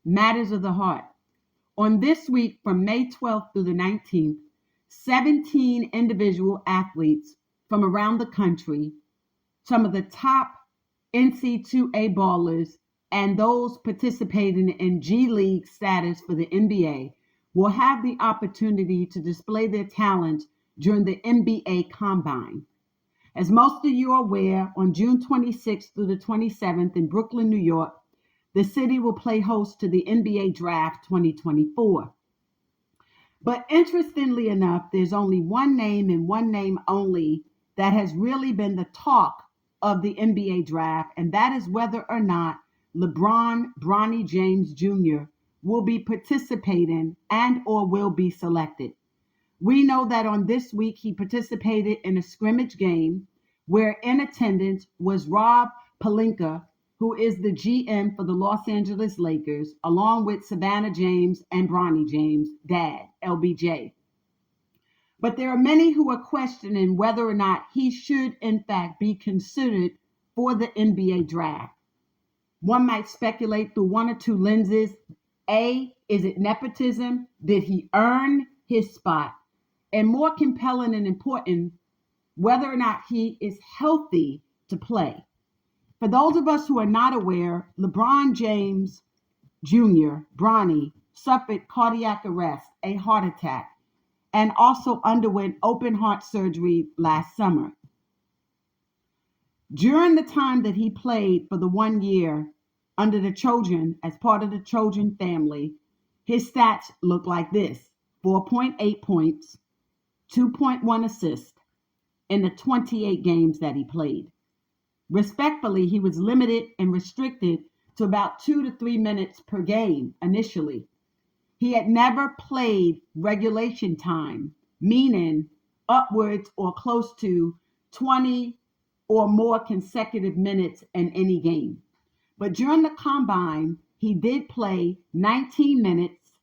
matters of the heart. On this week, from May 12th through the 19th, 17 individual athletes from around the country, some of the top NC2A ballers, and those participating in G League status for the NBA will have the opportunity to display their talent during the NBA Combine. As most of you are aware, on June 26th through the 27th in Brooklyn, New York, the city will play host to the NBA Draft 2024. But interestingly enough, there's only one name and one name only that has really been the talk of the NBA Draft, and that is whether or not Lebron Bronny James Jr. will be participating and or will be selected. We know that on this week he participated in a scrimmage game where in attendance was Rob Pelinka, who is the GM for the Los Angeles Lakers, along with Savannah James and Bronny James' dad, LBJ. But there are many who are questioning whether or not he should, in fact, be considered for the NBA Draft. One might speculate through one or two lenses. A, is it nepotism? Did he earn his spot? And more compelling and important, whether or not he is healthy to play. For those of us who are not aware, LeBron James Jr., Bronny, suffered cardiac arrest, a heart attack, and also underwent open heart surgery last summer. During the time that he played for the 1 year under the Trojan, as part of the Trojan family, his stats look like this: 4.8 points, 2.1 assists in the 28 games that he played. Respectfully, he was limited and restricted to about 2 to 3 minutes per game initially. He had never played regulation time, meaning upwards or close to 20 or more consecutive minutes in any game. But during the combine, he did play 19 minutes,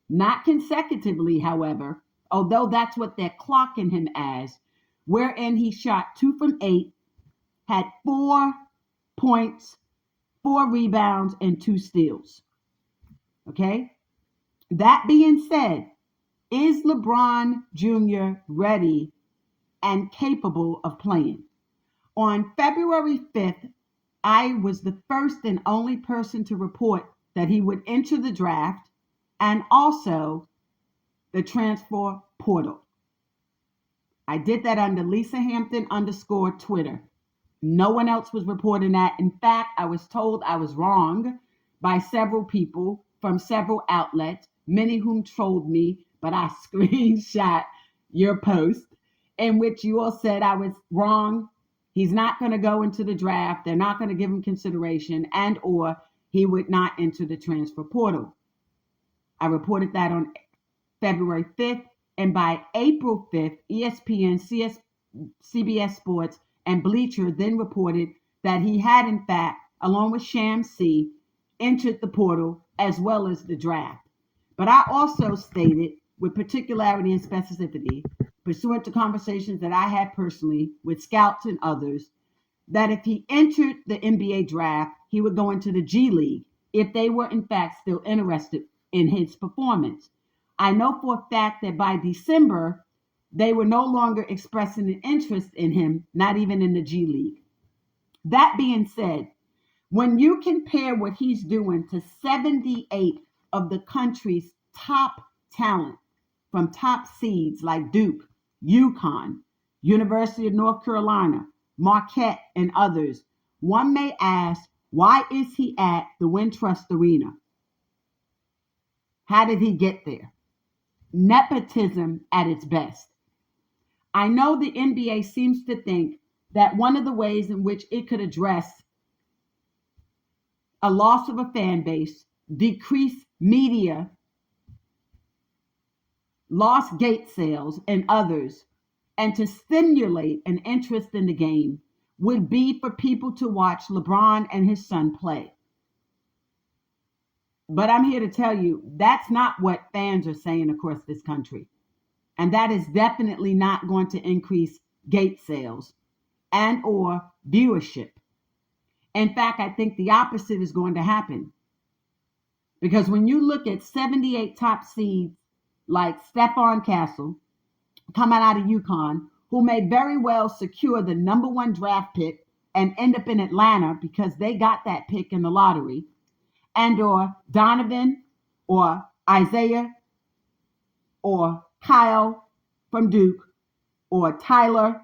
not consecutively, however, although that's what they're clocking him as, wherein he shot 2 from 8, had 4 points, 4 rebounds, and 2 steals. Okay? That being said, is LeBron Jr. ready and capable of playing? On February 5th, I was the first and only person to report that he would enter the draft and also the transfer portal. I did that under Lisa Hampton _ Twitter. No one else was reporting that. In fact, I was told I was wrong by several people from several outlets, many whom trolled me, but I screenshot your post in which you all said I was wrong. He's not going to go into the draft. They're not going to give him consideration, and or he would not enter the transfer portal. I reported that on February 5th, and by April 5th, ESPN, CBS Sports, and Bleacher then reported that he had, in fact, along with Sham C, entered the portal as well as the draft. But I also stated with particularity and specificity, pursuant to conversations that I had personally with scouts and others, that if he entered the NBA draft, he would go into the G League if they were, in fact, still interested in his performance. I know for a fact that by December, they were no longer expressing an interest in him, not even in the G League. That being said, when you compare what he's doing to 78 of the country's top talent, from top seeds like Duke, UConn, University of North Carolina, Marquette, and others, one may ask, why is he at the Wintrust Arena? How did he get there? Nepotism at its best. I know the NBA seems to think that one of the ways in which it could address a loss of a fan base, decrease media, lost gate sales, and others, and to stimulate an interest in the game would be for people to watch LeBron and his son play. But I'm here to tell you, that's not what fans are saying across this country. And that is definitely not going to increase gate sales and or viewership. In fact, I think the opposite is going to happen. Because when you look at 78 top seeds like Stephon Castle coming out of UConn, who may very well secure the number one draft pick and end up in Atlanta because they got that pick in the lottery, and or Donovan or Isaiah or Kyle from Duke or Tyler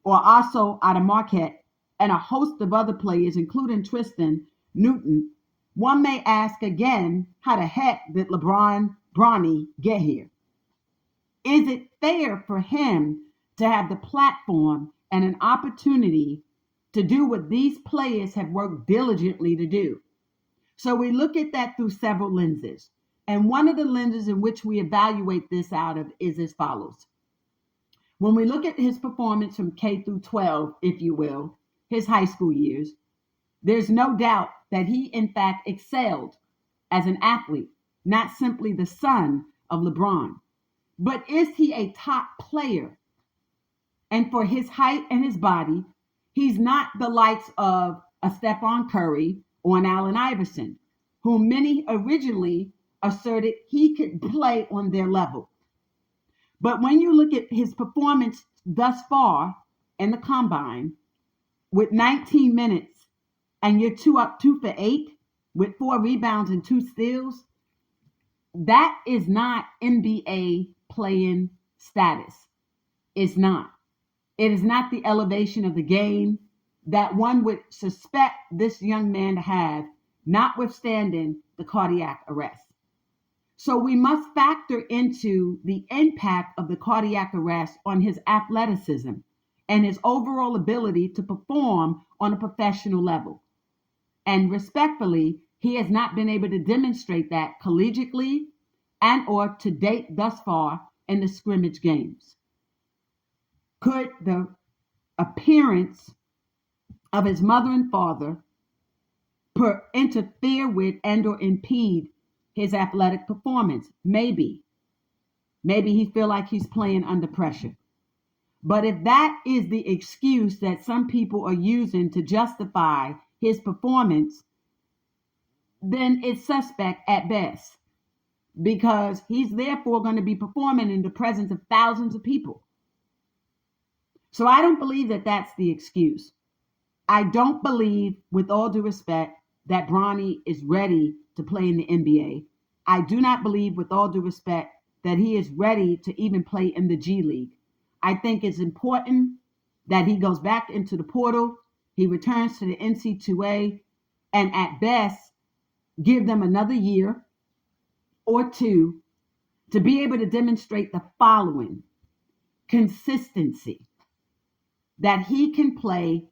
or also out of Marquette and a host of other players, including Tristan Newton, one may ask again, how the heck did Bronny get here? Is it fair for him to have the platform and an opportunity to do what these players have worked diligently to do? So we look at that through several lenses. And one of the lenses in which we evaluate this out of is as follows. When we look at his performance from K through 12, if you will, his high school years, there's no doubt that he, in fact, excelled as an athlete, not simply the son of LeBron. But is he a top player? And for his height and his body, he's not the likes of a Stephon Curry or an Allen Iverson, whom many originally asserted he could play on their level. But when you look at his performance thus far in the combine, with 19 minutes, and you're two for 8 with 4 rebounds and 2 steals, that is not NBA playing status. It's not. It is not the elevation of the game that one would suspect this young man to have, notwithstanding the cardiac arrest. So we must factor into the impact of the cardiac arrest on his athleticism and his overall ability to perform on a professional level. And respectfully, he has not been able to demonstrate that collegiately and or to date thus far in the scrimmage games. Could the appearance of his mother and father interfere with and or impede his athletic performance? Maybe. Maybe he feel like he's playing under pressure. But if that is the excuse that some people are using to justify his performance, then it's suspect at best, because he's therefore going to be performing in the presence of thousands of people. So I don't believe that that's the excuse. I don't believe, with all due respect, that Bronny is ready to play in the NBA. I do not believe, with all due respect, that he is ready to even play in the G League. I think it's important that he goes back into the portal, he returns to the NC2A, and at best, give them another year or two to be able to demonstrate the following: consistency, that he can play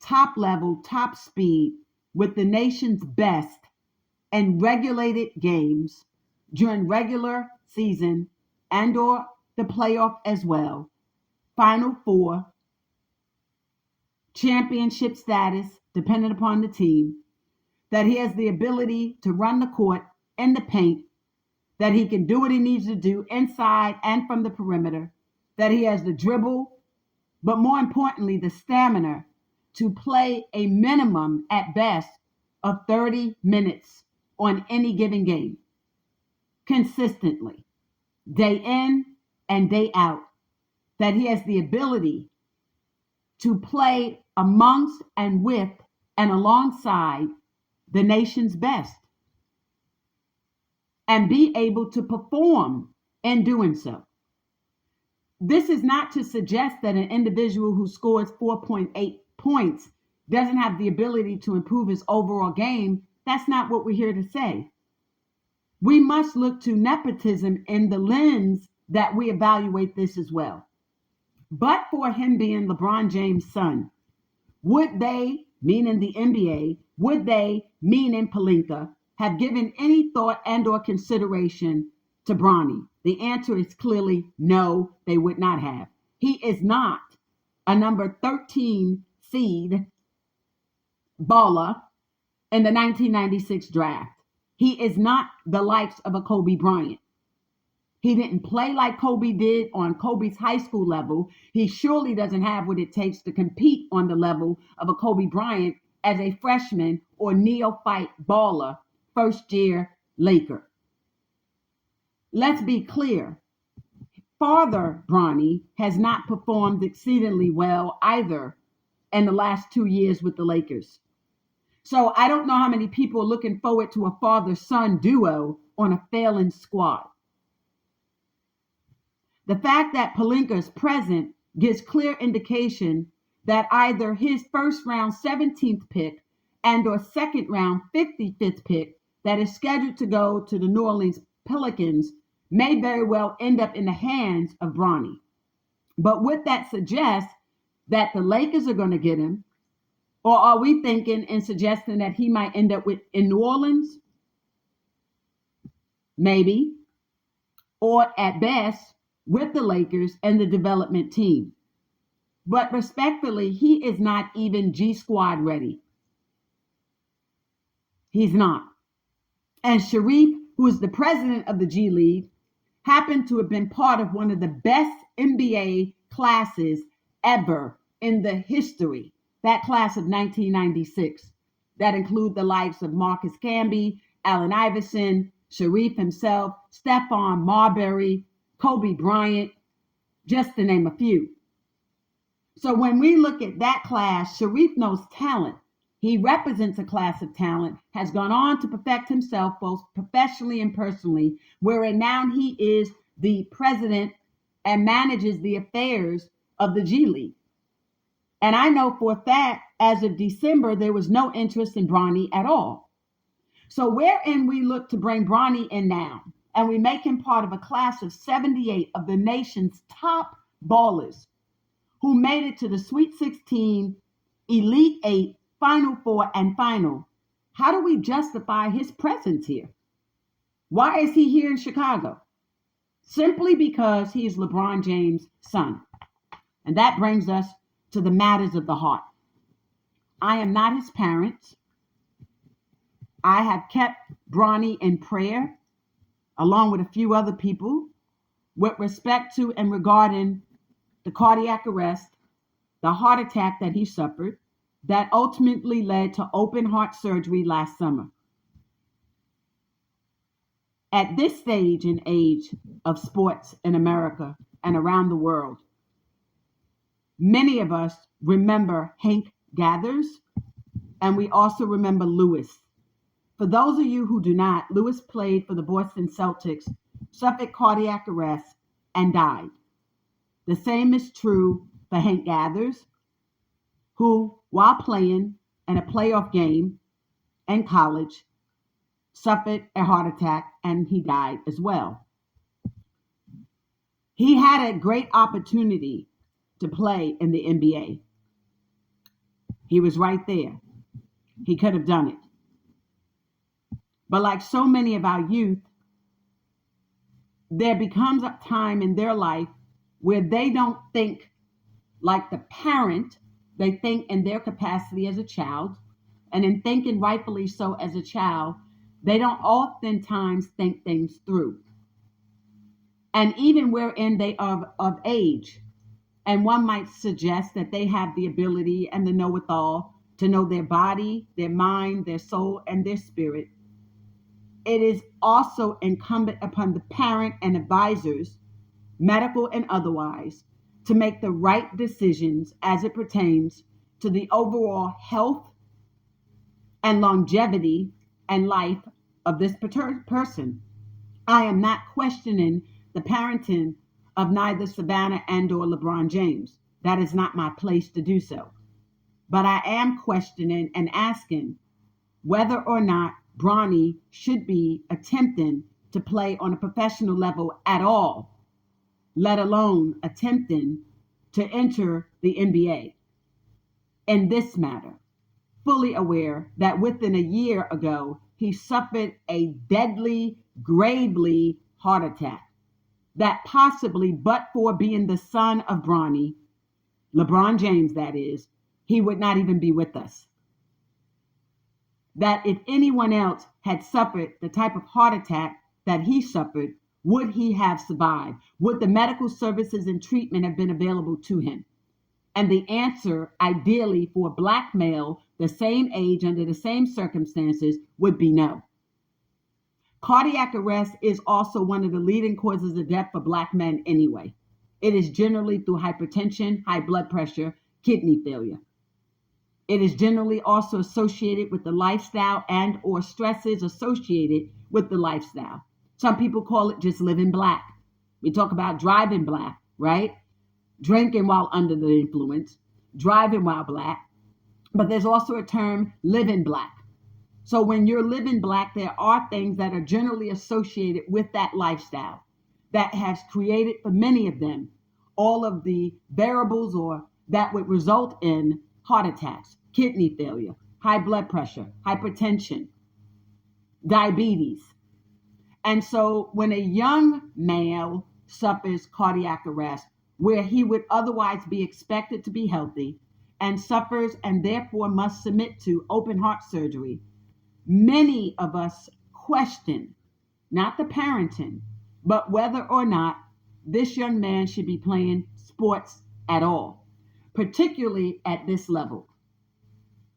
top level, top speed with the nation's best and regulated games during regular season and or the playoff as well, Final Four, championship status, depending upon the team, that he has the ability to run the court in the paint, that he can do what he needs to do inside and from the perimeter, that he has the dribble, but more importantly, the stamina to play a minimum at best of 30 minutes on any given game, consistently, day in and day out, that he has the ability to play amongst and with and alongside the nation's best and be able to perform in doing so. This is not to suggest that an individual who scores 4.8 points doesn't have the ability to improve his overall game. That's not what we're here to say. We must look to nepotism in the lens that we evaluate this as well. But for him being LeBron James' son, would they, meaning the NBA, would they, meaning Pelinka, have given any thought and or consideration to Bronny? The answer is clearly no, they would not have. He is not a number 13 seed baller in the 1996 draft. He is not the likes of a Kobe Bryant. He didn't play like Kobe did on Kobe's high school level. He surely doesn't have what it takes to compete on the level of a Kobe Bryant as a freshman or neophyte baller, first year Laker. Let's be clear. Father Bronny has not performed exceedingly well either in the last 2 years with the Lakers. So I don't know how many people are looking forward to a father-son duo on a failing squad. The fact that Pelinka is present gives clear indication that either his first round 17th pick and or second round 55th pick that is scheduled to go to the New Orleans Pelicans may very well end up in the hands of Bronny. But would that suggest that the Lakers are going to get him? Or are we thinking and suggesting that he might end up in New Orleans? Maybe. Or at best, with the Lakers and the development team. But respectfully, he is not even G Squad ready. He's not. And Sharif, who is the president of the G League, happened to have been part of one of the best NBA classes ever in the history. That class of 1996. That include the likes of Marcus Camby, Allen Iverson, Sharif himself, Stephon Marbury, Kobe Bryant, just to name a few. So when we look at that class, Sharif knows talent. He represents a class of talent, has gone on to perfect himself both professionally and personally, wherein now he is the president and manages the affairs of the G League. And I know for a fact, as of December, there was no interest in Bronny at all. So wherein we look to bring Bronny in now, and we make him part of a class of 78 of the nation's top ballers who made it to the Sweet 16, Elite 8, Final 4, and Final. How do we justify his presence here? Why is he here in Chicago? Simply because he is LeBron James' son. And that brings us to the matters of the heart. I am not his parents. I have kept Bronny in prayer, along with a few other people, with respect to and regarding the cardiac arrest, the heart attack that he suffered, that ultimately led to open heart surgery last summer. At this stage and age of sports in America and around the world, many of us remember Hank Gathers, and we also remember Lewis. For those of you who do not, Lewis played for the Boston Celtics, suffered cardiac arrest, and died. The same is true for Hank Gathers, who, while playing in a playoff game in college, suffered a heart attack and he died as well. He had a great opportunity to play in the NBA. He was right there. He could have done it. But like so many of our youth, there becomes a time in their life where they don't think like the parent, they think in their capacity as a child, and in thinking rightfully so as a child, they don't oftentimes think things through. And even wherein they are of age, and one might suggest that they have the ability and the know-it-all to know their body, their mind, their soul, and their spirit, it is also incumbent upon the parent and advisors, medical and otherwise, to make the right decisions as it pertains to the overall health and longevity and life of this person. I am not questioning the parenting of neither Savannah and or LeBron James. That is not my place to do so. But I am questioning and asking whether or not Bronny should be attempting to play on a professional level at all, let alone attempting to enter the NBA. In this matter, fully aware that within a year ago, he suffered a deadly, gravely heart attack that possibly, but for being the son of Bronny, LeBron James that is, he would not even be with us. That if anyone else had suffered the type of heart attack that he suffered, would he have survived? Would the medical services and treatment have been available to him? And the answer, ideally, for a black male the same age under the same circumstances would be no. Cardiac arrest is also one of the leading causes of death for Black men anyway. It is generally through hypertension, high blood pressure, kidney failure. It is generally also associated with the lifestyle and or stresses associated with the lifestyle. Some people call it just living black. We talk about driving black, right? Drinking while under the influence, driving while black. But there's also a term living black. So when you're living black, there are things that are generally associated with that lifestyle that has created for many of them all of the variables or that would result in heart attacks, kidney failure, high blood pressure, hypertension, diabetes. And so when a young male suffers cardiac arrest, where he would otherwise be expected to be healthy, and suffers and therefore must submit to open heart surgery, many of us question not the parenting, but whether or not this young man should be playing sports at all, particularly at this level.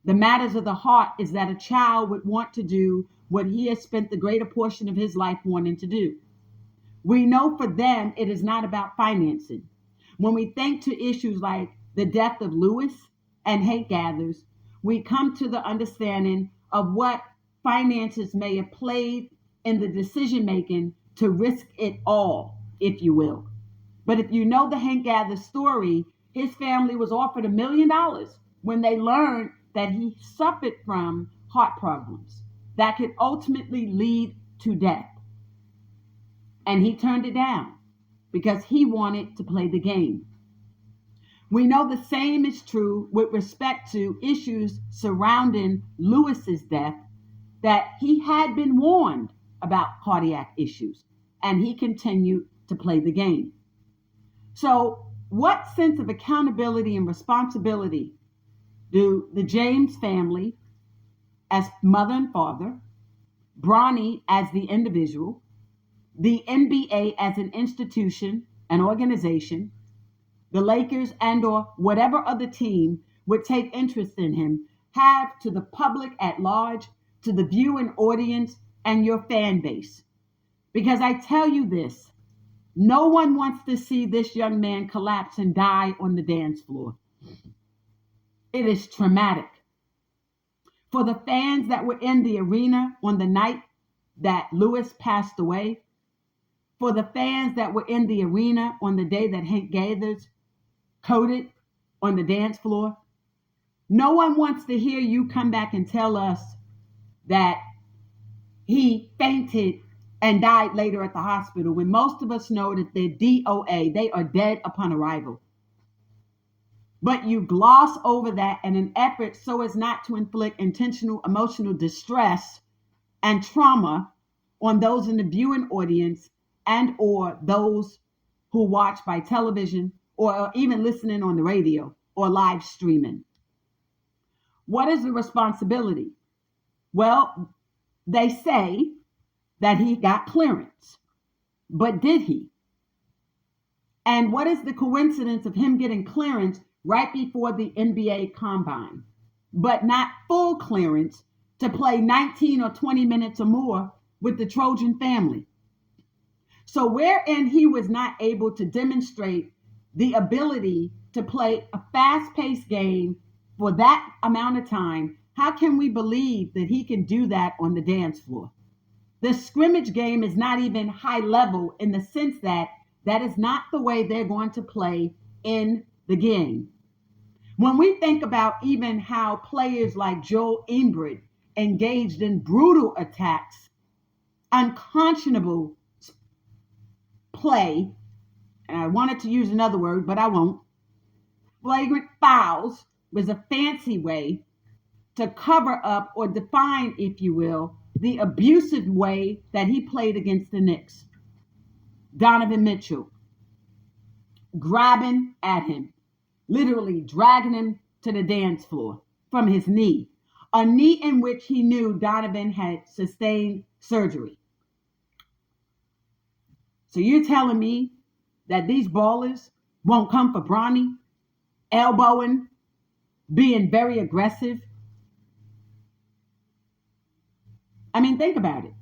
The matters of the heart is that a child would want to do what he has spent the greater portion of his life wanting to do. We know for them it is not about financing. When we think to issues like the death of Lewis and hate gathers, we come to the understanding of what finances may have played in the decision making to risk it all, if you will. But if you know the Hank Gather story, his family was offered $1 million when they learned that he suffered from heart problems that could ultimately lead to death. And he turned it down because he wanted to play the game. We know the same is true with respect to issues surrounding Lewis's death, that he had been warned about cardiac issues and he continued to play the game. So, what sense of accountability and responsibility do the James family, as mother and father, Bronny as the individual, the NBA as an institution, an organization, the Lakers and or whatever other team would take interest in him, have to the public at large, to the viewing audience and your fan base? Because I tell you this, no one wants to see this young man collapse and die on the dance floor. It is traumatic. For the fans that were in the arena on the night that Lewis passed away, for the fans that were in the arena on the day that Hank Gathers coded on the dance floor, no one wants to hear you come back and tell us that he fainted and died later at the hospital, when most of us know that they're DOA, they are dead upon arrival. But you gloss over that in an effort so as not to inflict intentional emotional distress and trauma on those in the viewing audience and or those who watch by television or even listening on the radio or live streaming. What is the responsibility? Well, they say that he got clearance, but did he? And what is the coincidence of him getting clearance right before the NBA Combine, but not full clearance to play 19 or 20 minutes or more with the Trojan family? So wherein he was not able to demonstrate the ability to play a fast-paced game for that amount of time, how can we believe that he can do that on the dance floor? The scrimmage game is not even high level in the sense that that is not the way they're going to play in the game. When we think about even how players like Joel Embiid engaged in brutal attacks, unconscionable play, and I wanted to use another word, but I won't, flagrant fouls was a fancy way to cover up or define, if you will, the abusive way that he played against the Knicks. Donovan Mitchell grabbing at him, literally dragging him to the dance floor from his knee, a knee in which he knew Donovan had sustained surgery. So you're telling me that these ballers won't come for Bronny, elbowing, being very aggressive? I mean, think about it.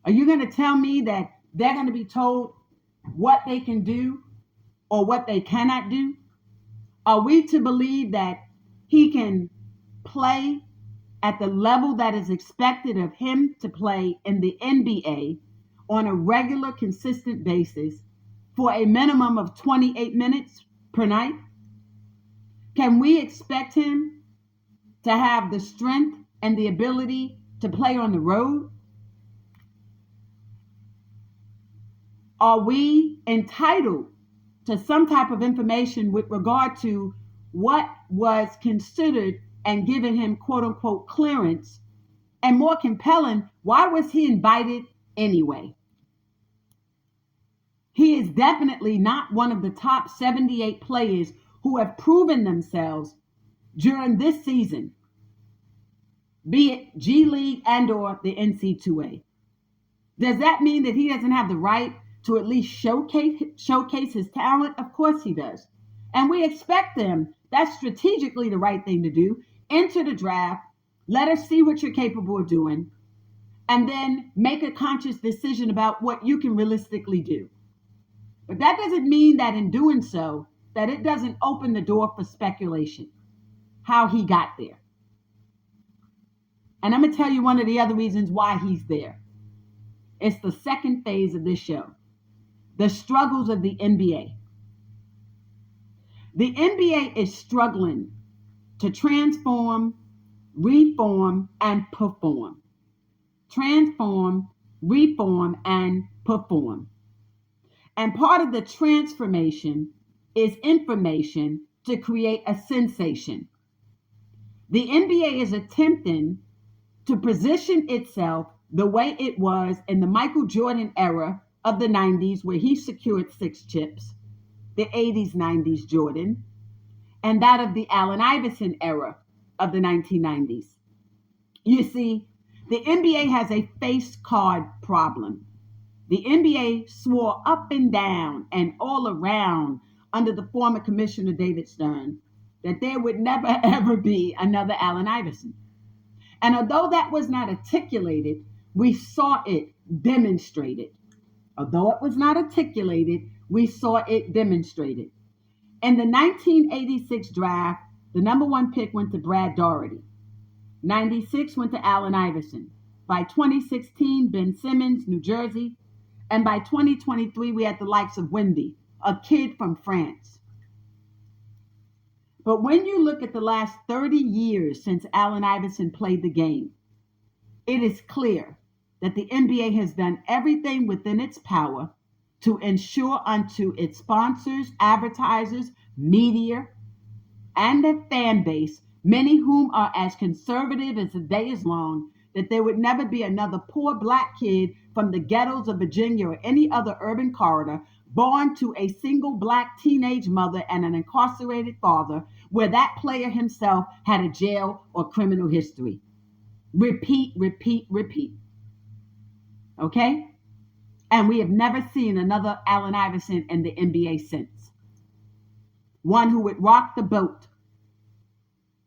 Are you going to tell me that they're going to be told what they can do or what they cannot do? Are we to believe that he can play at the level that is expected of him to play in the NBA on a regular, consistent basis for a minimum of 28 minutes per night? Can we expect him to have the strength and the ability to play on the road? Are we entitled to some type of information with regard to what was considered and given him quote unquote clearance? And more compelling, why was he invited anyway? He is definitely not one of the top 78 players who have proven themselves during this season, be it G League and or the NC2A. Does that mean that he doesn't have the right to at least showcase his talent? Of course he does. And we expect them, that's strategically the right thing to do. Enter the draft, let us see what you're capable of doing, and then make a conscious decision about what you can realistically do. But that doesn't mean that in doing so, that it doesn't open the door for speculation, how he got there. And I'm going to tell you one of the other reasons why he's there. It's the second phase of this show, the struggles of the NBA. The NBA is struggling to transform, reform, and perform. Transform, reform, and perform. And part of the transformation is information to create a sensation. The NBA is attempting to position itself the way it was in the Michael Jordan era of the 90s, where he secured 6 chips, the 80s, 90s Jordan, and that of the Allen Iverson era of the 1990s. You see, the NBA has a face card problem. The NBA swore up and down and all around under the former commissioner David Stern that there would never ever be another Allen Iverson. And although that was not articulated, we saw it demonstrated. Although it was not articulated, we saw it demonstrated. In the 1986 draft, the number 1 pick went to Brad Daugherty. 96 went to Allen Iverson. By 2016, Ben Simmons, New Jersey. And by 2023, we had the likes of Wemby, a kid from France. But when you look at the last 30 years since Allen Iverson played the game, it is clear that the NBA has done everything within its power to ensure unto its sponsors, advertisers, media, and their fan base, many whom are as conservative as the day is long, that there would never be another poor black kid from the ghettos of Virginia or any other urban corridor born to a single black teenage mother and an incarcerated father, where that player himself had a jail or criminal history. Repeat, repeat, repeat. Okay? And we have never seen another Allen Iverson in the NBA since. One who would rock the boat,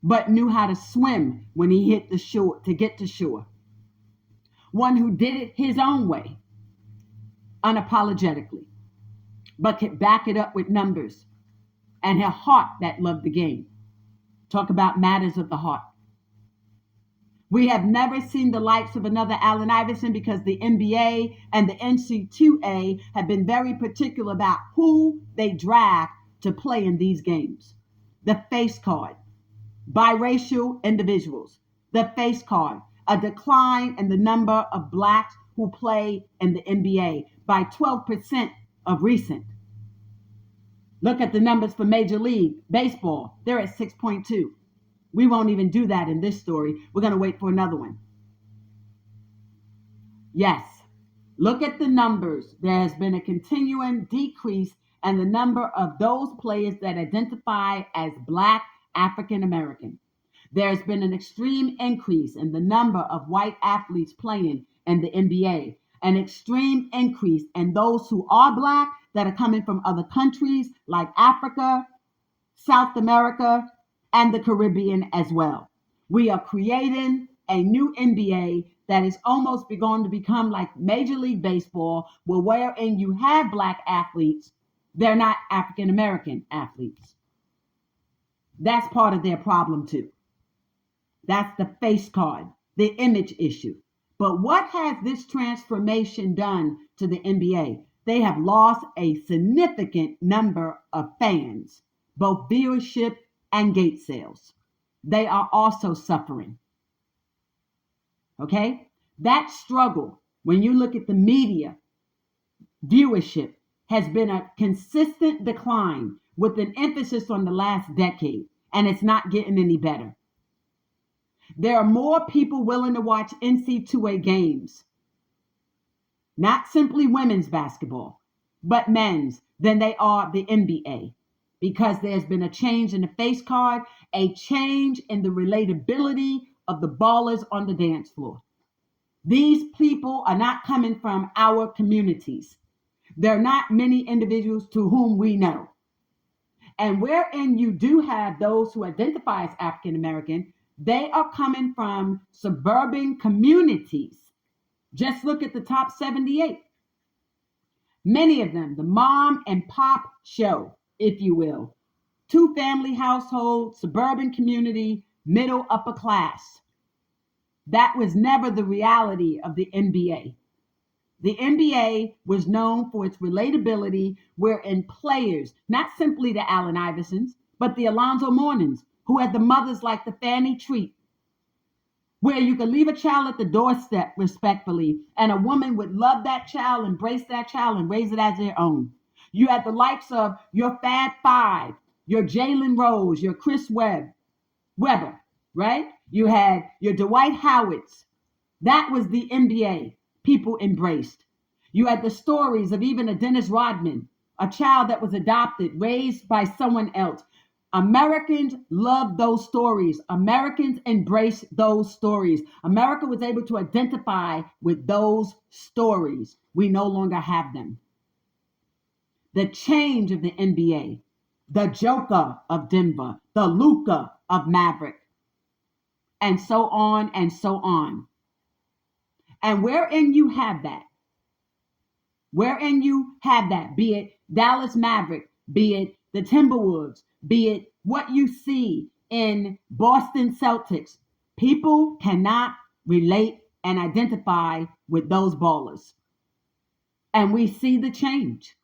but knew how to swim when he hit the shore to get to shore. One who did it his own way, unapologetically, but could back it up with numbers and a heart that loved the game. Talk about matters of the heart. We have never seen the likes of another Allen Iverson because the NBA and the NC2A have been very particular about who they draft to play in these games. The face card, biracial individuals, the face card, a decline in the number of blacks who play in the NBA by 12% of recent. Look at the numbers for Major League Baseball. They're at 6.2. We won't even do that in this story. We're going to wait for another one. Yes, look at the numbers. There has been a continuing decrease in the number of those players that identify as Black African American. There's been an extreme increase in the number of white athletes playing in the NBA, an extreme increase in those who are Black that are coming from other countries like Africa, South America, and the Caribbean as well. We are creating a new NBA that is almost going to become like Major League Baseball, wherein you have black athletes, they're not African American athletes. That's part of their problem too. That's the face card, the image issue. But what has this transformation done to the NBA? They have lost a significant number of fans, both viewership and gate sales. They are also suffering. Okay? That struggle, when you look at the media, viewership has been a consistent decline with an emphasis on the last decade, and it's not getting any better. There are more people willing to watch NCAA games, not simply women's basketball, but men's, than they are the NBA, because there's been a change in the face card, a change in the relatability of the ballers on the dance floor. These people are not coming from our communities. There are not many individuals to whom we know. And wherein you do have those who identify as African American, they are coming from suburban communities. Just look at the top 78. Many of them, the mom and pop show, if you will. Two family household, suburban community, middle upper class. That was never the reality of the NBA. The NBA was known for its relatability, wherein players, not simply the Allen Iversons, but the Alonzo Mournings, who had the mothers like the Fanny Treat, where you could leave a child at the doorstep respectfully, and a woman would love that child, embrace that child, and raise it as their own. You had the likes of your Fab Five, your Jalen Rose, your Chris Webber, right? You had your Dwight Howards. That was the NBA people embraced. You had the stories of even a Dennis Rodman, a child that was adopted, raised by someone else. Americans loved those stories. Americans embraced those stories. America was able to identify with those stories. We no longer have them. The change of the NBA, the Joker of Denver, the Luka of Maverick, and so on and so on. And wherein you have that, be it Dallas Maverick, be it the Timberwolves, be it what you see in Boston Celtics, people cannot relate and identify with those ballers. And we see the change.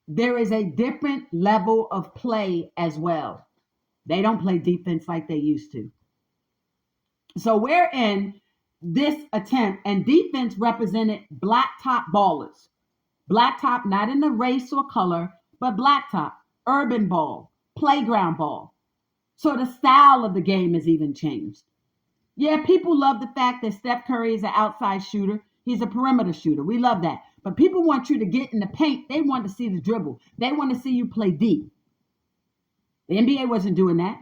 There is a different level of play as well. They don't play defense like they used to. So wherein this attempt, and defense represented black top ballers. Black top, not in the race or color, but black top, urban ball, playground ball. So the style of the game has even changed. Yeah, people love the fact that Steph Curry is an outside shooter. He's a perimeter shooter. We love that. But people want you to get in the paint. They want to see the dribble. They want to see you play deep. The NBA wasn't doing that.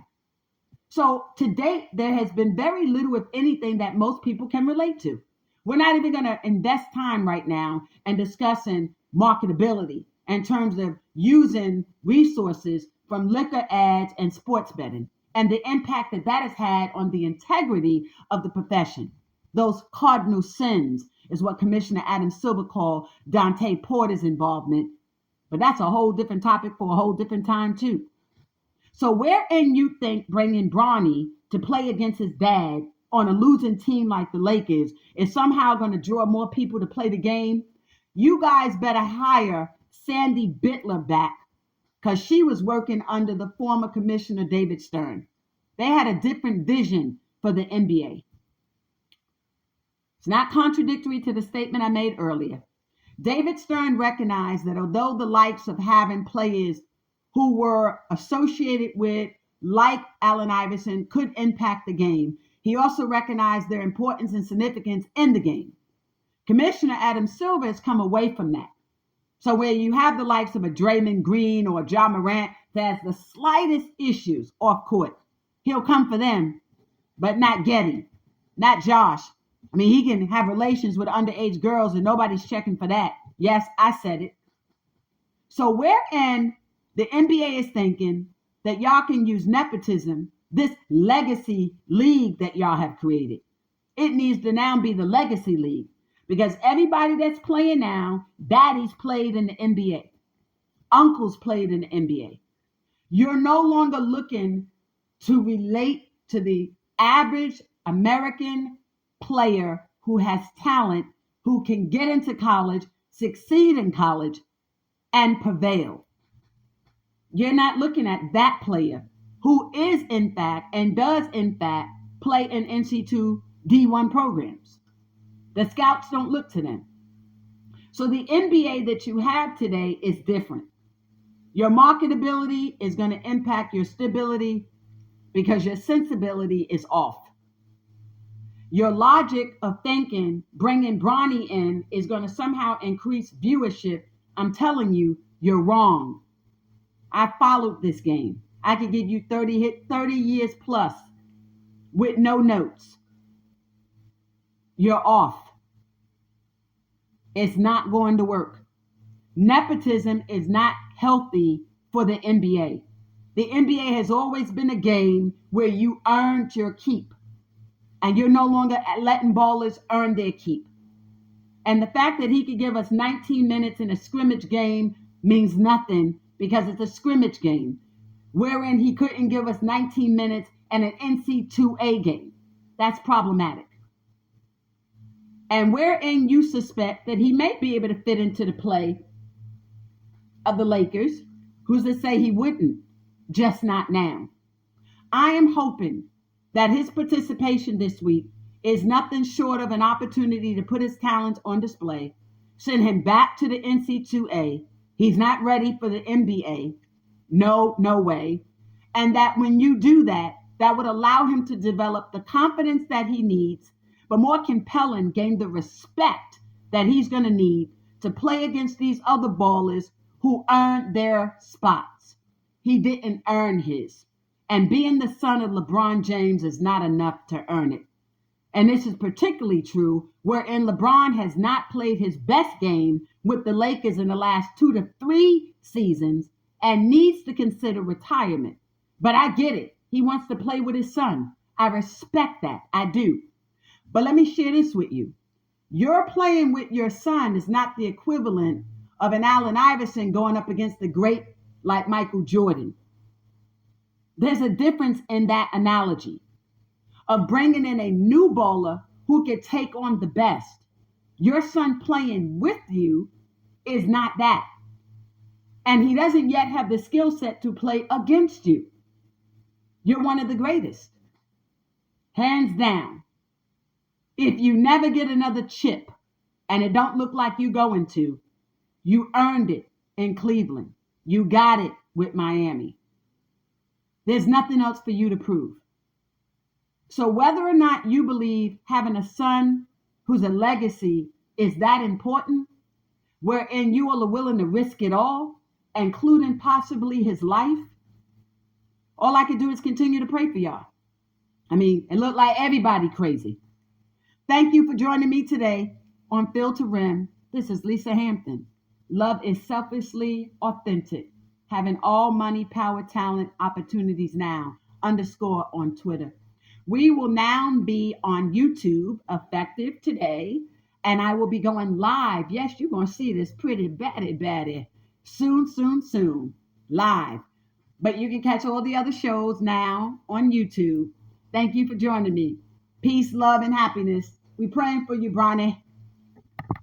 So to date, there has been very little, if anything, that most people can relate to. We're not even going to invest time right now in discussing marketability in terms of using resources from liquor ads and sports betting and the impact that that has had on the integrity of the profession. Those cardinal sins is what Commissioner Adam Silver called Dante Porter's involvement. But that's a whole different topic for a whole different time too. So wherein you think bringing Bronny to play against his dad on a losing team like the Lakers is somehow going to draw more people to play the game, you guys better hire Sandy Bittler back, because she was working under the former commissioner David Stern. They had a different vision for the NBA. It's not contradictory to the statement I made earlier. David Stern recognized that although the likes of having players who were associated with, like Allen Iverson, could impact the game, he also recognized their importance and significance in the game. Commissioner Adam Silver has come away from that. So where you have the likes of a Draymond Green or a Ja Morant that has the slightest issues off court, he'll come for them, but not Getty, not Josh. I mean, he can have relations with underage girls and nobody's checking for that. Yes, I said it. So wherein the NBA is thinking that y'all can use nepotism, this legacy league that y'all have created, It needs to now be the legacy league because everybody that's playing now, daddies played in the NBA, uncles played in the NBA. You're no longer looking to relate to the average American player who has talent, who can get into college, succeed in college, and prevail. You're not looking at that player who is, in fact, and does, in fact, play in NC2 D1 programs. The scouts don't look to them. So the NBA that you have today is different. Your marketability is going to impact your stability because your sensibility is off. Your logic of thinking, bringing Bronny in, is going to somehow increase viewership. I'm telling you, you're wrong. I followed this game. I could give you 30 years plus with no notes. You're off. It's not going to work. Nepotism is not healthy for the NBA. The NBA has always been a game where you earned your keep, and you're no longer letting ballers earn their keep. And the fact that he could give us 19 minutes in a scrimmage game means nothing because it's a scrimmage game, wherein he couldn't give us 19 minutes in an NC2A game. That's problematic. And wherein you suspect that he may be able to fit into the play of the Lakers, who's to say he wouldn't, just not now. I am hoping that his participation this week is nothing short of an opportunity to put his talents on display, send him back to the NC2A. He's not ready for the NBA. No way. And that when you do that, that would allow him to develop the confidence that he needs, but more compelling, gain the respect that he's going to need to play against these other ballers who earned their spots. He didn't earn his. And being the son of LeBron James is not enough to earn it. And this is particularly true wherein LeBron has not played his best game with the Lakers in the last 2 to 3 seasons and needs to consider retirement. But I get it. He wants to play with his son. I respect that. I do. But let me share this with you. Your playing with your son is not the equivalent of an Allen Iverson going up against the great like Michael Jordan. There's a difference in that analogy of bringing in a new bowler who could take on the best. Your son playing with you is not that. And he doesn't yet have the skill set to play against you. You're one of the greatest. Hands down. If you never get another chip, and it don't look like you going to, you earned it in Cleveland. You got it with Miami. There's nothing else for you to prove. So whether or not you believe having a son who's a legacy is that important, wherein you are willing to risk it all, including possibly his life, all I can do is continue to pray for y'all. I mean, it looked like everybody crazy. Thank you for joining me today on Field to Rim. This is Lisa Hampton. Love is selfishly authentic. Having all money, power, talent, opportunities now. _ on Twitter. We will now be on YouTube effective today. And I will be going live. Yes, you're going to see this pretty baddie. Soon. Live. But you can catch all the other shows now on YouTube. Thank you for joining me. Peace, love, and happiness. We praying for you, Bronny.